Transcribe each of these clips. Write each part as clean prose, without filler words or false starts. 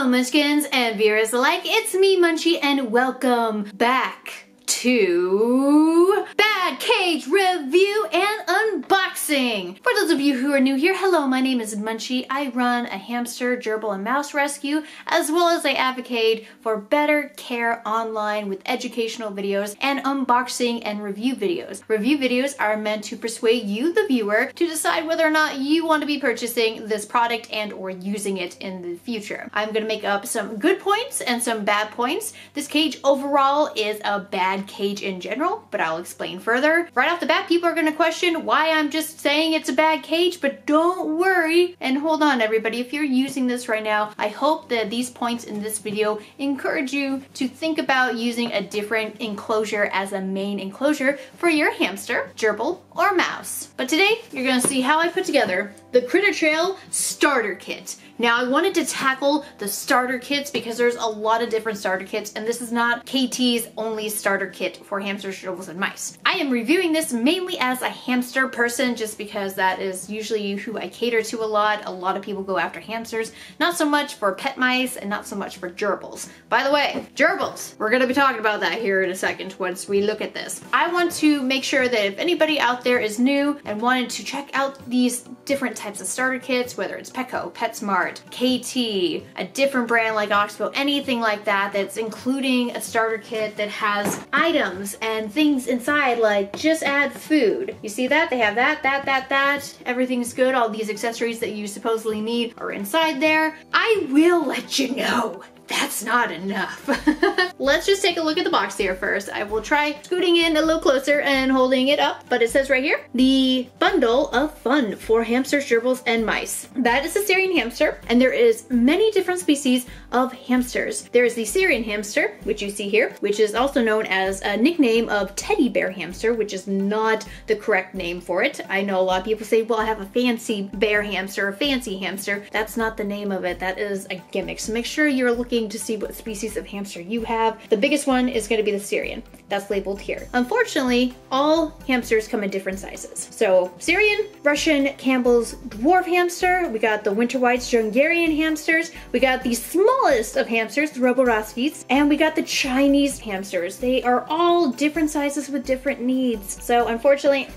Hello Munchkins and viewers alike, it's me Munchie and welcome back to Bad Cage Review and Unboxing. For those of you who are new here, hello, my name is Munchie. I run a hamster, gerbil, and mouse rescue, as well as I advocate for better care online with educational videos and unboxing and review videos. Review videos are meant to persuade you, the viewer, to decide whether or not you want to be purchasing this product and or using it in the future. I'm going to make up some good points and some bad points. This cage overall is a bad cage in general, but I'll explain further. Right off the bat, people are going to question why I'm just saying it's a bad cage, but don't worry and hold on everybody. If you're using this right now, I hope that these points in this video encourage you to think about using a different enclosure as a main enclosure for your hamster, gerbil, or mouse. But today, you're going to see how I put together the CritterTrail starter kit. Now, I wanted to tackle the starter kits because there's a lot of different starter kits, and this is not Kaytee's only starter kit for hamsters, gerbils, and mice. I am reviewing this mainly as a hamster person just because that is usually who I cater to a lot. A lot of people go after hamsters, not so much for pet mice and not so much for gerbils. By the way, gerbils, we're gonna be talking about that here in a second once we look at this. I want to make sure that if anybody out there is new and wanted to check out these different types of starter kits, whether it's Petco, PetSmart, Kaytee, a different brand like Oxbow, anything like that that's including a starter kit that has items and things inside like just add food. You see that? They have that. Everything's good. All these accessories that you supposedly need are inside there. I will let you know. That's not enough. Let's just take a look at the box here first. I will try scooting in a little closer and holding it up, but it says right here, the bundle of fun for hamsters, gerbils, and mice. That is a Syrian hamster, and there is many different species of hamsters. There is the Syrian hamster, which you see here, which is also known as a nickname of teddy bear hamster, which is not the correct name for it. I know a lot of people say, well, I have a fancy bear hamster, a fancy hamster. That's not the name of it. That is a gimmick. So make sure you're looking to see what species of hamster you have. The biggest one is going to be the Syrian. That's labeled here. Unfortunately, all hamsters come in different sizes. So Syrian, Russian, Campbell's dwarf hamster, we got the winter whites, Hungarian hamsters, we got the smallest of hamsters, the Roborovskis, and we got the Chinese hamsters. They are all different sizes with different needs. So unfortunately,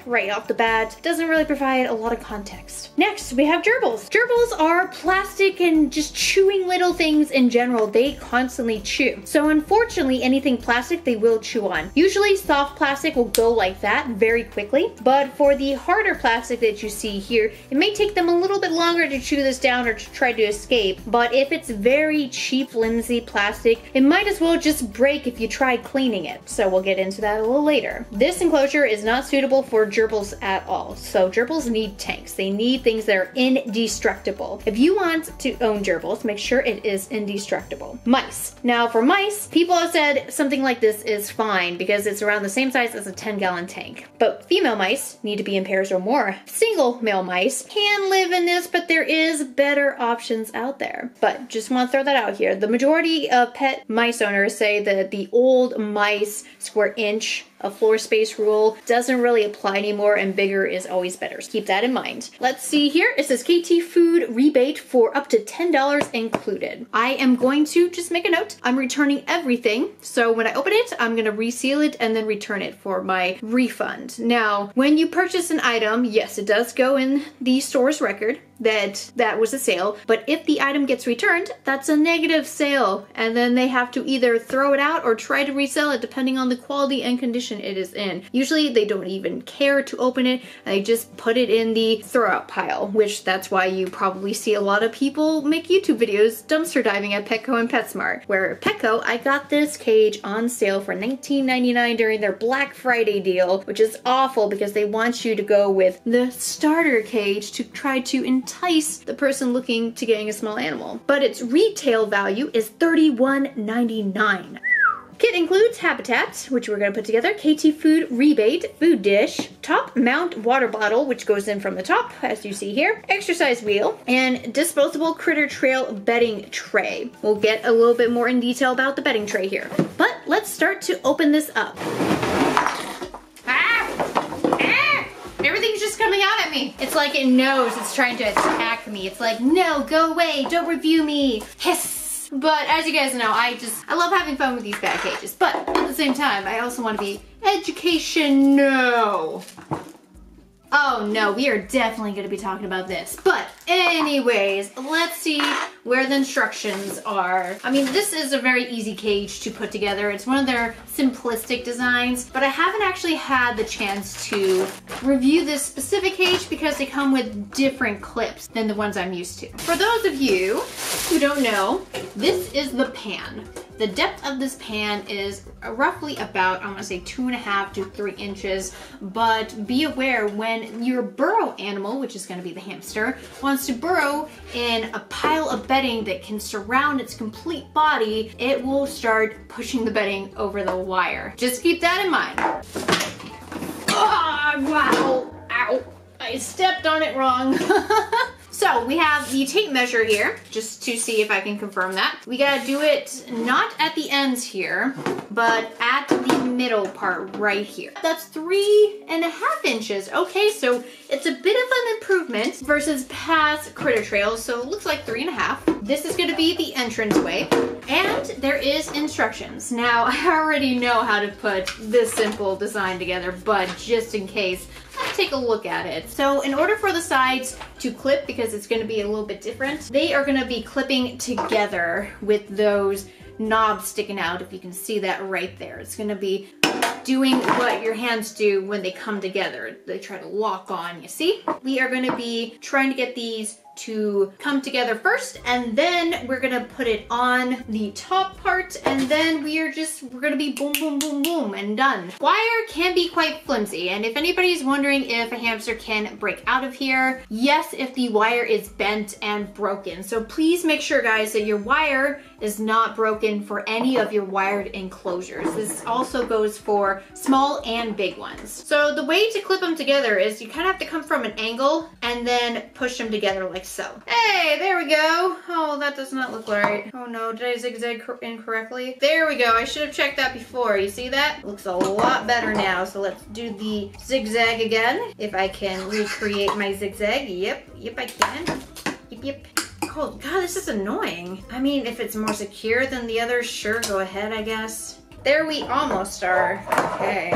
right off the bat, doesn't really provide a lot of context. Next, we have gerbils. Gerbils are plastic and just chewing little things in general. They constantly chew. So unfortunately, anything plastic they will chew on. Usually soft plastic will go like that very quickly, but for the harder plastic that you see here, it may take them a little bit longer to chew this down or to try to escape. But if it's very cheap, flimsy plastic, it might as well just break if you try cleaning it. So we'll get into that a little later. This enclosure is not suitable for gerbils at all. So gerbils need tanks. They need things that are indestructible. If you want to own gerbils, make sure it is indestructible. Mice. Now for mice, people have said something like this is fine because it's around the same size as a 10-gallon tank. But female mice need to be in pairs or more. Single male mice can live in this, but there is better options out there. But just want to throw that out here. The majority of pet mice owners say that the old mice square inch of floor space rule doesn't really apply anymore, and bigger is always better. So keep that in mind. Let's see here. It says Kaytee food rebate for up to $10 included. I am going to just make a note. I'm returning everything. So when I open it, I'm going to reseal it and then return it for my refund. Now, when you purchase an item, yes, it does go in the store's record that was a sale, but if the item gets returned, that's a negative sale, and then they have to either throw it out or try to resell it depending on the quality and condition it is in. Usually they don't even care to open it, and they just put it in the throw out pile, which that's why you probably see a lot of people make YouTube videos dumpster diving at Petco and PetSmart. Where Petco, I got this cage on sale for $19.99 during their Black Friday deal, which is awful because they want you to go with the starter cage to try to entice the person looking to getting a small animal. But its retail value is $31.99. Kit includes habitat, which we're going to put together, Kaytee food rebate, food dish, top mount water bottle, which goes in from the top, as you see here, exercise wheel, and disposable CritterTrail bedding tray. We'll get a little bit more in detail about the bedding tray here. But let's start to open this up. Everything's just coming out at me. me. It's like it knows it's trying to attack me. It's like, no, go away, don't review me. Hiss. But as you guys know, I love having fun with these bad cages. But at the same time, I also want to be educational. Oh no, we are definitely going to be talking about this. But anyways, let's see where the instructions are. I mean, this is a very easy cage to put together. It's one of their simplistic designs, but I haven't actually had the chance to review this specific cage because they come with different clips than the ones I'm used to. For those of you who don't know, this is the pan. The depth of this pan is roughly about, I'm gonna say 2.5 to 3 inches, but be aware when your burrow animal, which is gonna be the hamster, wants to burrow in a pile of bedding that can surround its complete body, it will start pushing the bedding over the wire. Just keep that in mind. Oh, wow, ow, I stepped on it wrong. So we have the tape measure here, just to see if I can confirm that. We gotta do it not at the ends here, but at the middle part right here. That's 3.5 inches. Okay, so it's a bit of an improvement versus past CritterTrail, so it looks like 3.5. This is gonna be the entranceway, and there is instructions. Now, I already know how to put this simple design together, but just in case, let's take a look at it. So in order for the sides to clip, because it's going to be a little bit different, they are going to be clipping together with those knobs sticking out, if you can see that right there. It's going to be doing what your hands do when they come together. They try to lock on, you see? We are going to be trying to get these to come together first, and then we're gonna put it on the top part, and then we're gonna be boom, boom, boom, boom, and done. Wire can be quite flimsy, and if anybody's wondering if a hamster can break out of here, yes, if the wire is bent and broken. So please make sure, guys, that your wire is not broken for any of your wired enclosures. This also goes for small and big ones. So the way to clip them together is you kind of have to come from an angle and then push them together like so. Hey, there we go. Oh, that does not look right. Oh no, did I zigzag incorrectly? There we go. I should have checked that before. You see that? Looks a lot better now. So let's do the zigzag again. If I can recreate my zigzag. Yep, I can. Yep. Oh God, this is annoying. I mean, if it's more secure than the others, sure, go ahead, I guess. There we almost are. Okay.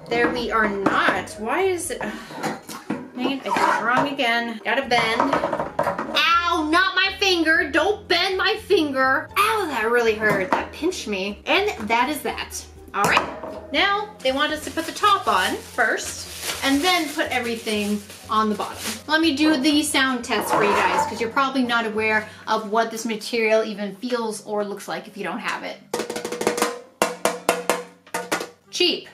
There we are not. Why is it? Dang it, I did it wrong again. Gotta bend. Ow, not my finger. Don't bend my finger. Ow, that really hurt. That pinched me. And that is that. All right. Now, they want us to put the top on first, and then put everything on the bottom. Let me do the sound test for you guys, because you're probably not aware of what this material even feels or looks like if you don't have it. Cheap.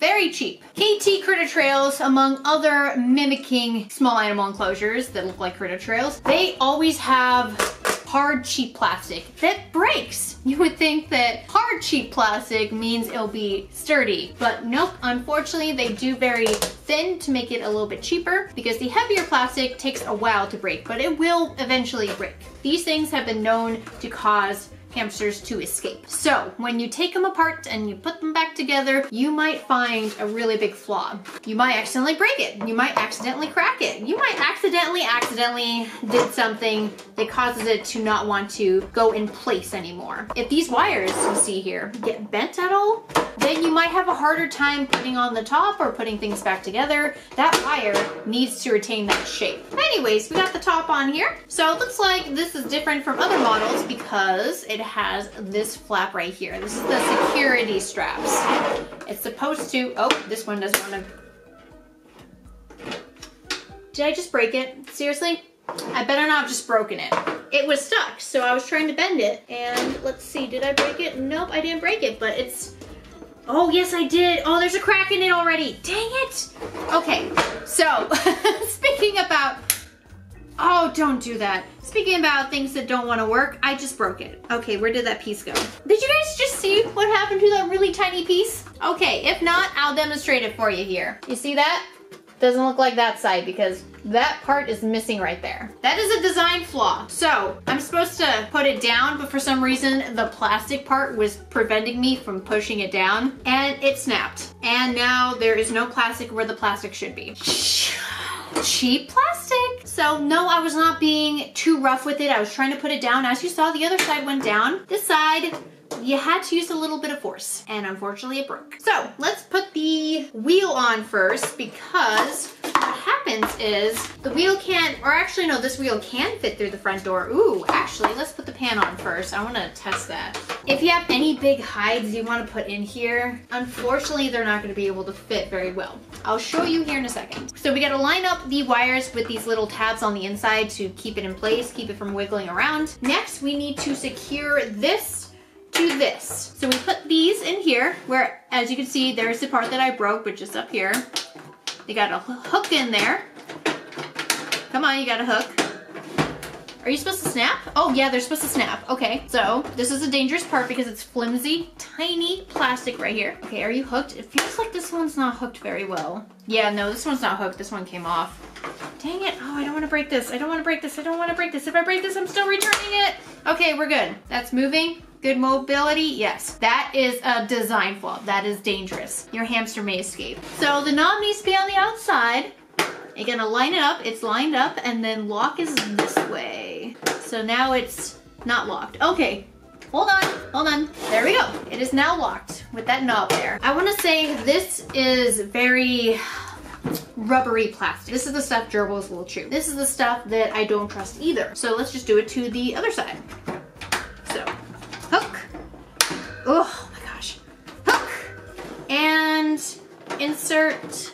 Very cheap. Kaytee CritterTrails, among other mimicking small animal enclosures that look like CritterTrails, they always have hard, cheap plastic that breaks. You would think that hard, cheap plastic means it'll be sturdy, but nope, unfortunately they do very thin to make it a little bit cheaper, because the heavier plastic takes a while to break, but it will eventually break. These things have been known to cause hamsters to escape. So when you take them apart and you put them back together, you might find a really big flaw. You might accidentally break it. You might accidentally crack it. You might accidentally did something that causes it to not want to go in place anymore. If these wires you see here get bent at all, then you might have a harder time putting on the top or putting things back together. That wire needs to retain that shape. Anyways, we got the top on here. So it looks like this is different from other models because it has this flap right here. This is the security straps. It's supposed to, oh, this one doesn't want to. Did I just break it? Seriously? I better not have just broken it. It was stuck, so I was trying to bend it. And let's see, did I break it? Nope, I didn't break it, but it's, oh, yes, I did. Oh, there's a crack in it already. Dang it. Okay, so speaking about, oh, don't do that. Speaking about things that don't want to work, I just broke it. Okay, where did that piece go? Did you guys just see what happened to that really tiny piece? Okay, if not, I'll demonstrate it for you here. You see that? Doesn't look like that side because that part is missing right there. That is a design flaw. So I'm supposed to put it down, but for some reason the plastic part was preventing me from pushing it down and it snapped. And now there is no plastic where the plastic should be. cheap plastic. So no, I was not being too rough with it. I was trying to put it down. As you saw, the other side went down. This side, you had to use a little bit of force, and unfortunately it broke. So let's put the wheel on first, because what happens is the wheel can't, or actually no, this wheel can fit through the front door. Ooh, actually, let's put the pan on first. I want to test that. If you have any big hides you want to put in here, unfortunately they're not going to be able to fit very well. I'll show you here in a second. So we got to line up the wires with these little tabs on the inside to keep it in place, keep it from wiggling around. Next, we need to secure this to this. So we put these in here where, as you can see, there's the part that I broke, but just up here. They got a hook in there. Come on, you got a hook. Are you supposed to snap? Oh yeah, they're supposed to snap. Okay, so this is a dangerous part because it's flimsy, tiny plastic right here. Okay, are you hooked? It feels like this one's not hooked very well. Yeah, no, this one's not hooked. This one came off. Dang it. Oh, I don't want to break this. I don't want to break this. I don't want to break this. If I break this, I'm still returning it. Okay, we're good. That's moving. Good mobility, yes. That is a design flaw. That is dangerous. Your hamster may escape. So the knob needs to be on the outside. You're gonna line it up. It's lined up, and then lock is this way. So now it's not locked. Okay, hold on, hold on. There we go. It is now locked with that knob there. I wanna say this is very rubbery plastic. This is the stuff gerbils will chew. This is the stuff that I don't trust either. So let's just do it to the other side. So, hook. Oh my gosh. Hook. And insert.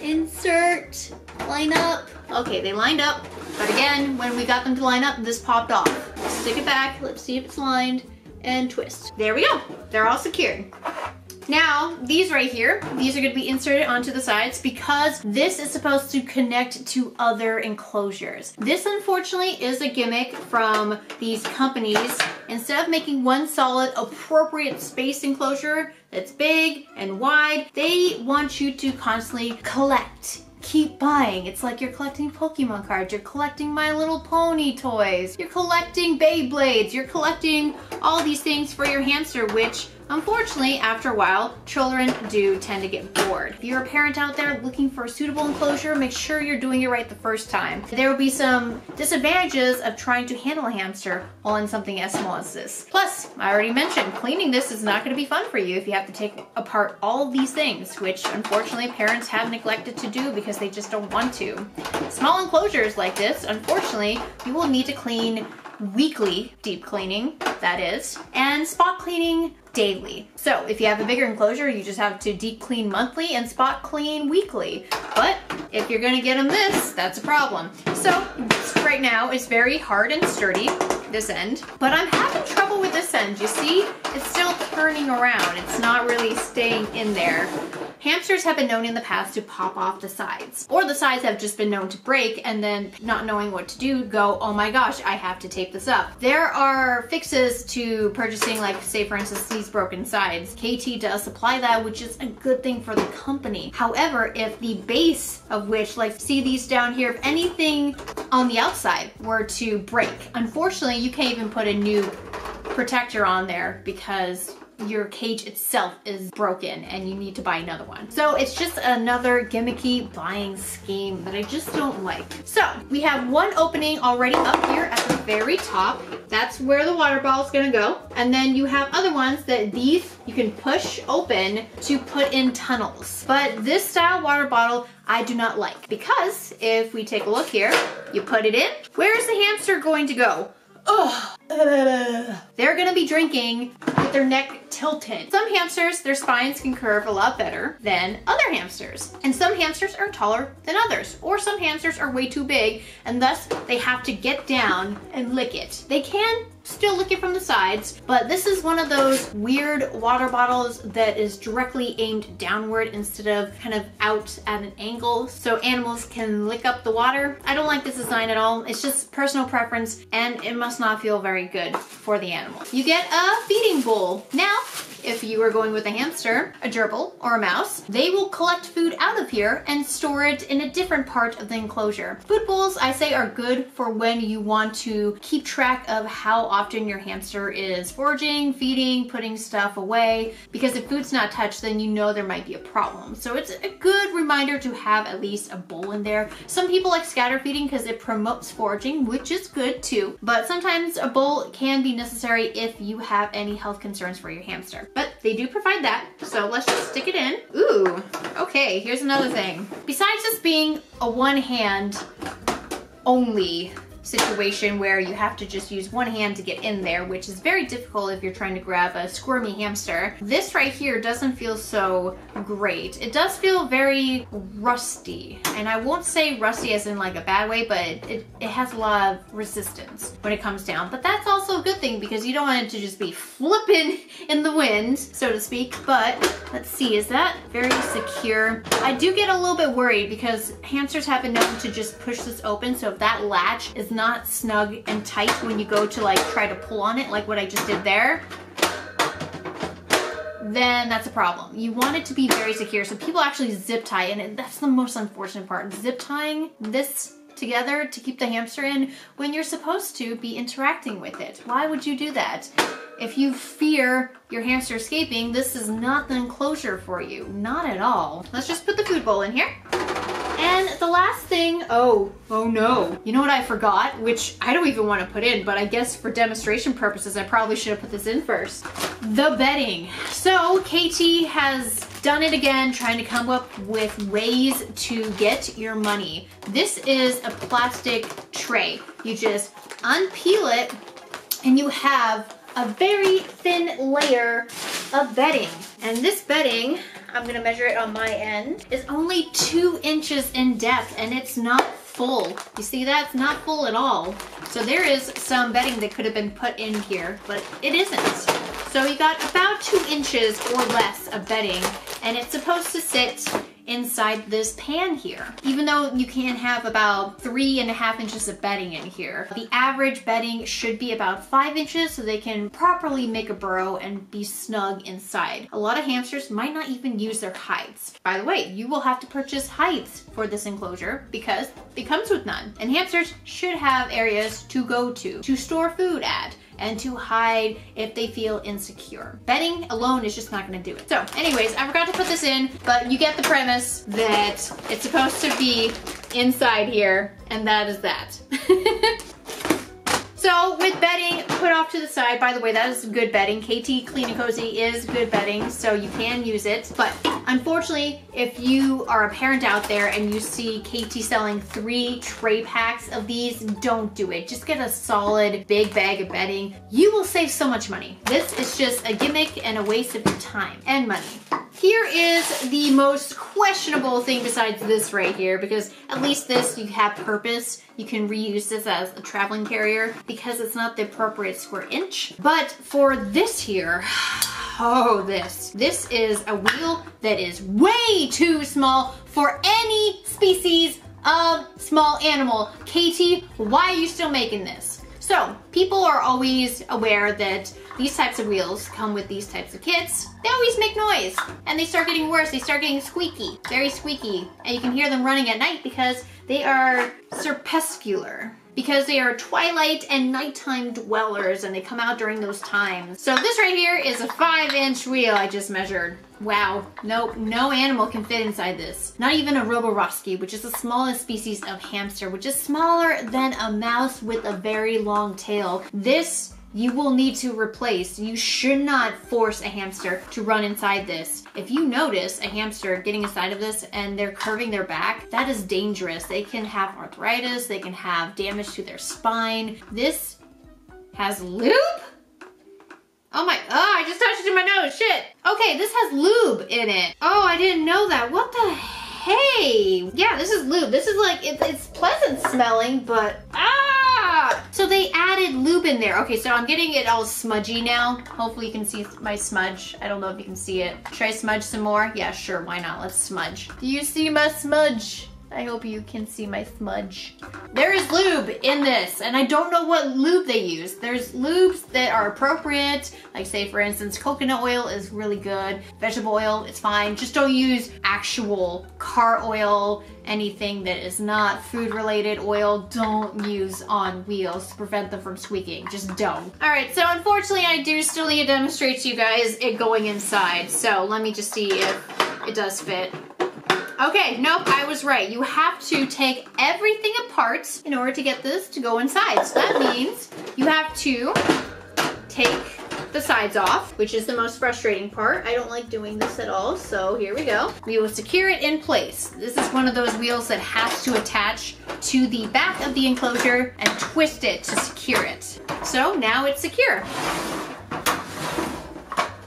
Insert. Line up. Okay, they lined up. But again, when we got them to line up, this popped off. Let's stick it back. Let's see if it's lined. And twist. There we go. They're all secured. Now, these right here, these are going to be inserted onto the sides because this is supposed to connect to other enclosures. This, unfortunately, is a gimmick from these companies. Instead of making one solid, appropriate space enclosure that's big and wide, they want you to constantly collect. Keep buying. It's like you're collecting Pokemon cards, you're collecting My Little Pony toys, you're collecting Beyblades, you're collecting all these things for your hamster, which unfortunately, after a while, children do tend to get bored. If you're a parent out there looking for a suitable enclosure, make sure you're doing it right the first time. There will be some disadvantages of trying to handle a hamster while in something as small as this. Plus, I already mentioned, cleaning this is not going to be fun for you if you have to take apart all of these things, which unfortunately parents have neglected to do because they just don't want to. Small enclosures like this, unfortunately, you will need to clean weekly, deep cleaning, that is, and spot cleaning daily. So if you have a bigger enclosure, you just have to deep clean monthly and spot clean weekly. But if you're gonna get them this, that's a problem. So right now it's very hard and sturdy, this end, but I'm having trouble with this end. You see, it's still turning around. It's not really staying in there. Hamsters have been known in the past to pop off the sides, or the sides have just been known to break and then not knowing what to do, go, oh my gosh, I have to tape this up. There are fixes to purchasing, like say for instance, these broken sides. Kaytee does supply that, which is a good thing for the company. However, if the base of which, like see these down here, if anything on the outside were to break, unfortunately you can't even put a new protector on there because your cage itself is broken and you need to buy another one. So it's just another gimmicky buying scheme that I just don't like. So we have one opening already up here at the very top. That's where the water bottle is gonna go. And then you have other ones that these you can push open to put in tunnels. But this style water bottle I do not like, because if we take a look here, you put it in, where's the hamster going to go? Oh, they're gonna be drinking with their neck tilted. Some hamsters, their spines can curve a lot better than other hamsters. And some hamsters are taller than others. Or some hamsters are way too big and thus they have to get down and lick it. They can still lick it from the sides, but this is one of those weird water bottles that is directly aimed downward instead of kind of out at an angle so animals can lick up the water. I don't like this design at all. It's just personal preference and it must not feel very good for the animal. You get a feeding bowl. Now, if you are going with a hamster, a gerbil, or a mouse, they will collect food out of here and store it in a different part of the enclosure. Food bowls, I say, are good for when you want to keep track of how often your hamster is foraging, feeding, putting stuff away, because if food's not touched, then you know there might be a problem. So it's a good reminder to have at least a bowl in there. Some people like scatter feeding because it promotes foraging, which is good too, but sometimes a bowl can be necessary if you have any health concerns for your hamster. But they do provide that, so let's just stick it in. Ooh, okay, here's another thing. Besides this being a one-hand only situation where you have to just use one hand to get in there, which is very difficult if you're trying to grab a squirmy hamster. This right here doesn't feel so great. It does feel very rusty, and I won't say rusty as in like a bad way, but it has a lot of resistance when it comes down. But that's also a good thing because you don't want it to just be flipping in the wind, so to speak. But let's see, is that very secure? I do get a little bit worried because hamsters have been known to just push this open, so if that latch is not snug and tight when you go to like try to pull on it, like what I just did there, then that's a problem. You want it to be very secure, so people actually zip tie, and that's the most unfortunate part. Zip tying this together to keep the hamster in when you're supposed to be interacting with it. Why would you do that? If you fear your hamster escaping, this is not the enclosure for you. Not at all. Let's just put the food bowl in here. And the last thing, oh no. You know what I forgot? Which I don't even want to put in, but I guess for demonstration purposes, I probably should have put this in first. The bedding. So Kaytee has done it again, trying to come up with ways to get your money. This is a plastic tray. You just unpeel it and you have a very thin layer of bedding. And this bedding, I'm gonna measure it on my end, is only 2 inches in depth, and it's not full. You see that? It's not full at all. So there is some bedding that could have been put in here, but it isn't. So you got about 2 inches or less of bedding, and it's supposed to sit inside this pan here. Even though you can have about 3.5 inches of bedding in here, the average bedding should be about 5 inches so they can properly make a burrow and be snug inside. A lot of hamsters might not even use their hides. By the way, you will have to purchase hides for this enclosure because it comes with none. And hamsters should have areas to go to store food at, and to hide if they feel insecure. Bedding alone is just not gonna do it. So anyways, I forgot to put this in, but you get the premise that it's supposed to be inside here, and that is that. So with bedding put off to the side, by the way, that is good bedding. Kaytee Clean and Cozy is good bedding, so you can use it. But unfortunately, if you are a parent out there and you see Kaytee selling 3 tray packs of these, don't do it. Just get a solid big bag of bedding. You will save so much money. This is just a gimmick and a waste of your time and money. Here is the most questionable thing besides this right here, because at least this you have purpose. You can reuse this as a traveling carrier because it's not the appropriate square inch. But for this here, oh, this is a wheel that is way too small for any species of small animal. Kaytee, why are you still making this? So people are always aware that these types of wheels come with these types of kits. They always make noise and they start getting worse. They start getting squeaky, very squeaky. And you can hear them running at night because they are crepuscular, because they are twilight and nighttime dwellers and they come out during those times. So this right here is a 5-inch wheel I just measured. Wow, no animal can fit inside this. Not even a Roborosky, which is the smallest species of hamster, which is smaller than a mouse with a very long tail. This you will need to replace. You should not force a hamster to run inside this. If you notice a hamster getting inside of this and they're curving their back, that is dangerous. They can have arthritis, they can have damage to their spine. This has lube? Oh, I just touched it in my nose, shit. Okay, this has lube in it. Oh, I didn't know that. What the hey? Yeah, this is lube. This is like, it's pleasant smelling, but so they added lube in there. Okay, so I'm getting it all smudgy now. Hopefully you can see my smudge. I don't know if you can see it. Should I smudge some more? Yeah, sure, why not? Let's smudge. Do you see my smudge? I hope you can see my smudge. There is lube in this, and I don't know what lube they use. There's lubes that are appropriate, like say for instance, coconut oil is really good. Vegetable oil, it's fine. Just don't use actual car oil, anything that is not food related oil, don't use on wheels to prevent them from squeaking. Just don't. All right, so unfortunately I do still need to demonstrate to you guys it going inside. So let me just see if it does fit. Okay, nope, I was right. You have to take everything apart in order to get this to go inside. So that means you have to take the sides off, which is the most frustrating part. I don't like doing this at all, so here we go. We will secure it in place. This is one of those wheels that has to attach to the back of the enclosure and twist it to secure it. So now it's secure,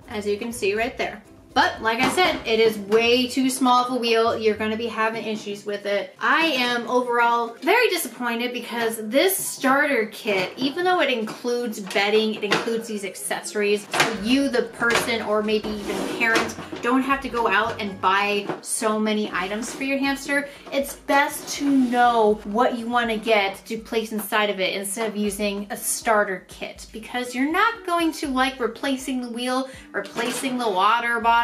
as you can see right there. But like I said, it is way too small of a wheel. You're going to be having issues with it. I am overall very disappointed because this starter kit, even though it includes bedding, it includes these accessories, so you, the person, or maybe even parent, don't have to go out and buy so many items for your hamster. It's best to know what you want to get to place inside of it instead of using a starter kit, because you're not going to like replacing the wheel, replacing the water bottle.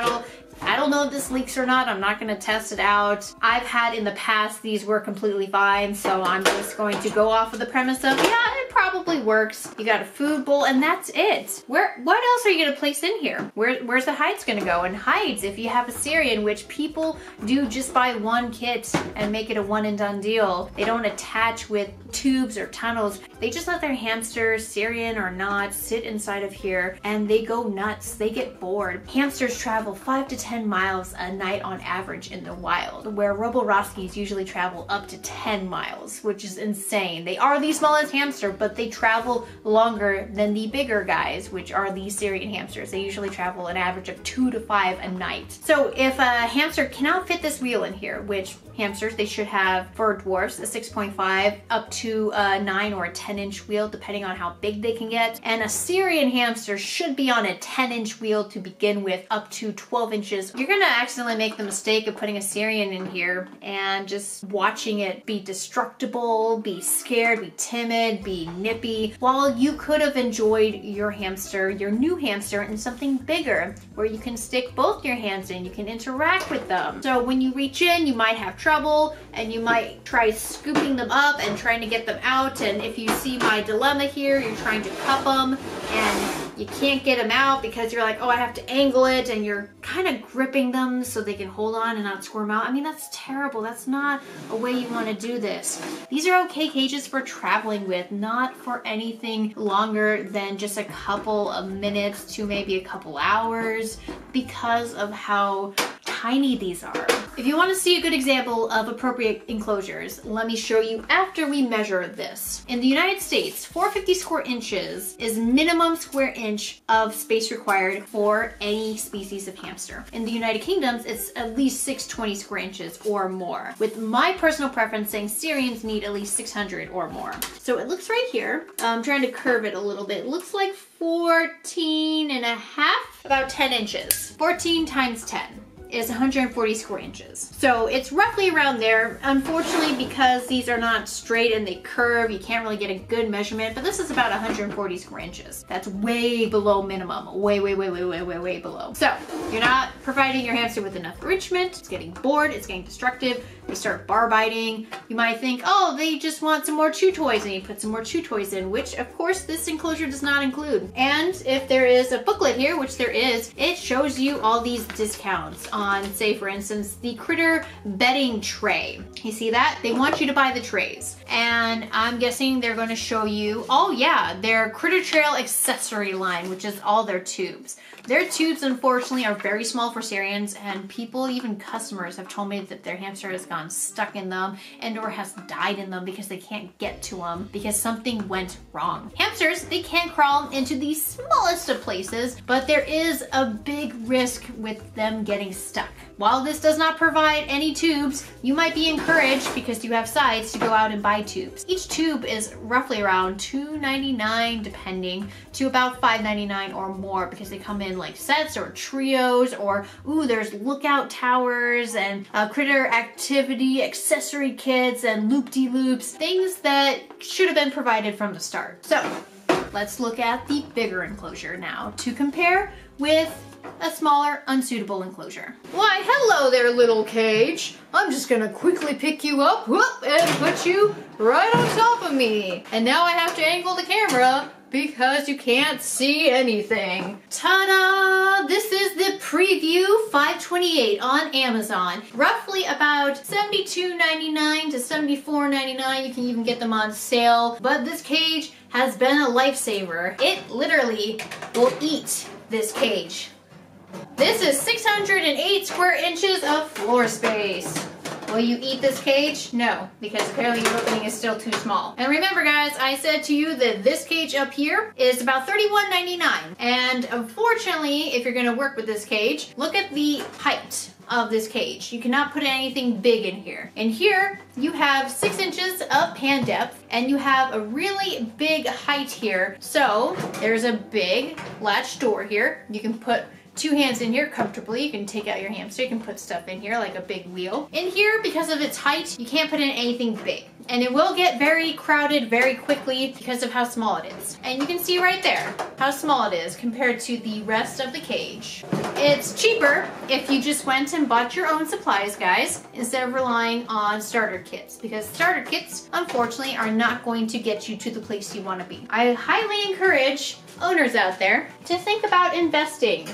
I don't know if this leaks or not. I'm not going to test it out. I've had in the past, these were completely fine, so I'm just going to go off of the premise of, yeah, it probably works. You got a food bowl and that's it. What else are you going to place in here? Where's the hides going to go? And hides, if you have a Syrian, which people do just buy one kit and make it a one and done deal. They don't attach with tubes or tunnels. They just let their hamster, Syrian or not, sit inside of here and they go nuts. They get bored. Hamsters travel 5 to 10 miles a night on average in the wild, where Roborowskis usually travel up to 10 miles, which is insane. They are the smallest hamster, but they travel longer than the bigger guys, which are the Syrian hamsters. They usually travel an average of 2 to 5 a night. So if a hamster cannot fit this wheel in here, which hamsters, they should have, for dwarfs, a 6.5 up to a 9 or a 10-inch wheel, depending on how big they can get. And a Syrian hamster should be on a 10-inch wheel to begin with, up to 12 inches. You're gonna accidentally make the mistake of putting a Syrian in here and just watching it be destructible, be scared, be timid, be nippy, while you could have enjoyed your hamster, your new hamster, in something bigger, where you can stick both your hands in, you can interact with them. So when you reach in, you might have trouble and you might try scooping them up and trying to get them out. And if you see my dilemma here, you're trying to cup them and you can't get them out because you're like, oh, I have to angle it, and you're kind of gripping them so they can hold on and not squirm out. I mean, that's terrible. That's not a way you want to do this. These are okay cages for traveling with, not for anything longer than just a couple of minutes to maybe a couple hours, because of how tiny these are. If you want to see a good example of appropriate enclosures, let me show you after we measure this. In the United States, 450 square inches is minimum square inch of space required for any species of hamster. In the United Kingdom, it's at least 620 square inches or more, with my personal preference saying Syrians need at least 600 or more. So it looks right here, I'm trying to curve it a little bit, it looks like 14 and a half, about 10 inches. 14 times 10. Is 140 square inches. So it's roughly around there. Unfortunately, because these are not straight and they curve, you can't really get a good measurement, but this is about 140 square inches. That's way below minimum. Way below. So you're not providing your hamster with enough enrichment, it's getting bored, it's getting destructive, they start bar biting. You might think, oh, they just want some more chew toys, and you put some more chew toys in, which of course this enclosure does not include. And if there is a booklet here, which there is, it shows you all these discounts on, say for instance, the Critter bedding tray. You see that? They want you to buy the trays. And I'm guessing they're going to show you, oh yeah, their CritterTrail accessory line, which is all their tubes. Their tubes, unfortunately, are very small for Syrians, and people, even customers, have told me that their hamster has gotten stuck in them and or has died in them because they can't get to them because something went wrong. Hamsters, they can crawl into the smallest of places, but there is a big risk with them getting stuck. While this does not provide any tubes, you might be encouraged, because you have sides, to go out and buy tubes. Each tube is roughly around $2.99 depending, to about $5.99 or more, because they come in like sets or trios, or ooh, there's lookout towers and critter activity accessory kits and loop-de-loops, things that should have been provided from the start. So let's look at the bigger enclosure now to compare with a smaller, unsuitable enclosure. Why, hello there, little cage. I'm just gonna quickly pick you up, whoop, and put you right on top of me. And now I have to angle the camera because you can't see anything. Ta-da! This is the Preview 528 on Amazon. Roughly about $72.99 to $74.99. You can even get them on sale. But this cage has been a lifesaver. It literally will eat this cage. This is 608 square inches of floor space. Will you eat this cage? No, because apparently your opening is still too small. And remember guys, I said to you that this cage up here is about $31.99. And unfortunately, if you're gonna work with this cage, look at the height of this cage. You cannot put anything big in here. In here, you have 6 inches of pan depth, and you have a really big height here. So there's a big latch door here. You can put 2 hands in here comfortably. You can take out your hamster, you can put stuff in here like a big wheel. In here, because of its height, you can't put in anything big. And it will get very crowded very quickly because of how small it is. And you can see right there how small it is compared to the rest of the cage. It's cheaper if you just went and bought your own supplies, guys, instead of relying on starter kits, because starter kits, unfortunately, are not going to get you to the place you want to be. I highly encourage owners out there to think about investing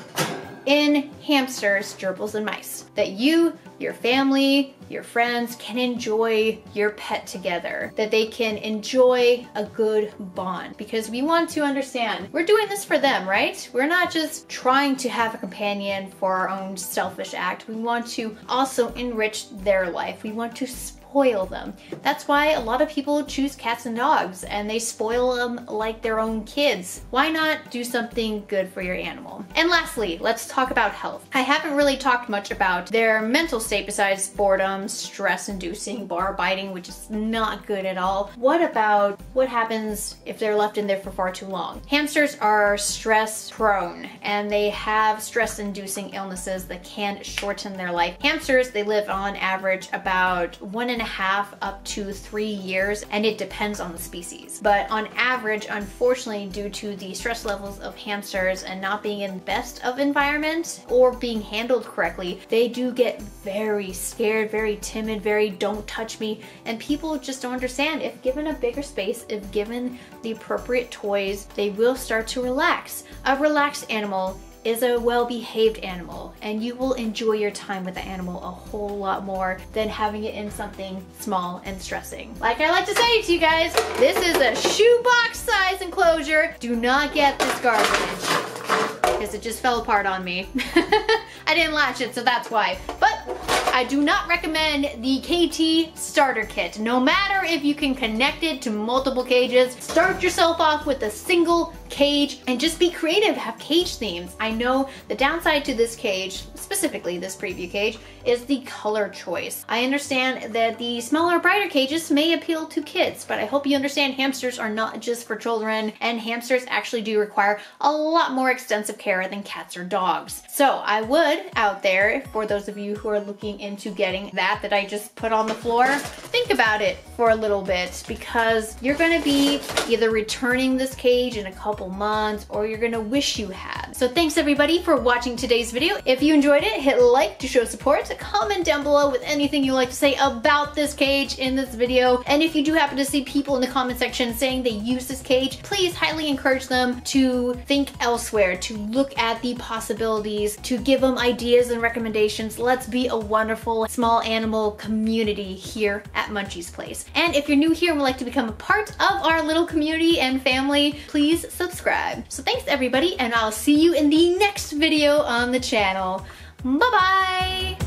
in hamsters, gerbils, and mice that you, your family, your friends can enjoy your pet together, that they can enjoy a good bond, because we want to understand we're doing this for them, right? We're not just trying to have a companion for our own selfish act. We want to also enrich their life. We want to spoil them. That's why a lot of people choose cats and dogs, and they spoil them like their own kids. Why not do something good for your animal? And lastly, let's talk about health. I haven't really talked much about their mental state besides boredom, stress-inducing, bar biting, which is not good at all. What about what happens if they're left in there for far too long? Hamsters are stress-prone, and they have stress-inducing illnesses that can shorten their life. Hamsters, they live on average about 1.5 up to 3 years, and it depends on the species. But on average, unfortunately, due to the stress levels of hamsters and not being in the best of environment or being handled correctly, they do get very scared, very timid, very don't touch me, and people just don't understand. If given a bigger space, if given the appropriate toys, they will start to relax. A relaxed animal is a well-behaved animal, and you will enjoy your time with the animal a whole lot more than having it in something small and stressing. Like I like to say to you guys, this is a shoebox size enclosure. Do not get this garbage, because it just fell apart on me. I didn't latch it, so that's why. But I do not recommend the Kaytee starter kit. No matter if you can connect it to multiple cages, start yourself off with a single cage and just be creative, have cage themes. I know the downside to this cage, specifically this preview cage, is the color choice. I understand that the smaller, brighter cages may appeal to kids, but I hope you understand hamsters are not just for children, and hamsters actually do require a lot more extensive care than cats or dogs. So I would, out there, for those of you who are looking into getting that I just put on the floor, think about it for a little bit, because you're gonna be either returning this cage in a couple months, or you're gonna wish you had. So thanks everybody for watching today's video. If you enjoyed it, hit like to show support, comment down below with anything you like to say about this cage in this video, and if you do happen to see people in the comment section saying they use this cage, please highly encourage them to think elsewhere, to look at the possibilities, to give them ideas and recommendations. Let's be a wonderful small animal community here at Munchie's Place. And if you're new here and would like to become a part of our little community and family, please subscribe. So thanks everybody, and I'll see you in the next video on the channel. Bye-bye!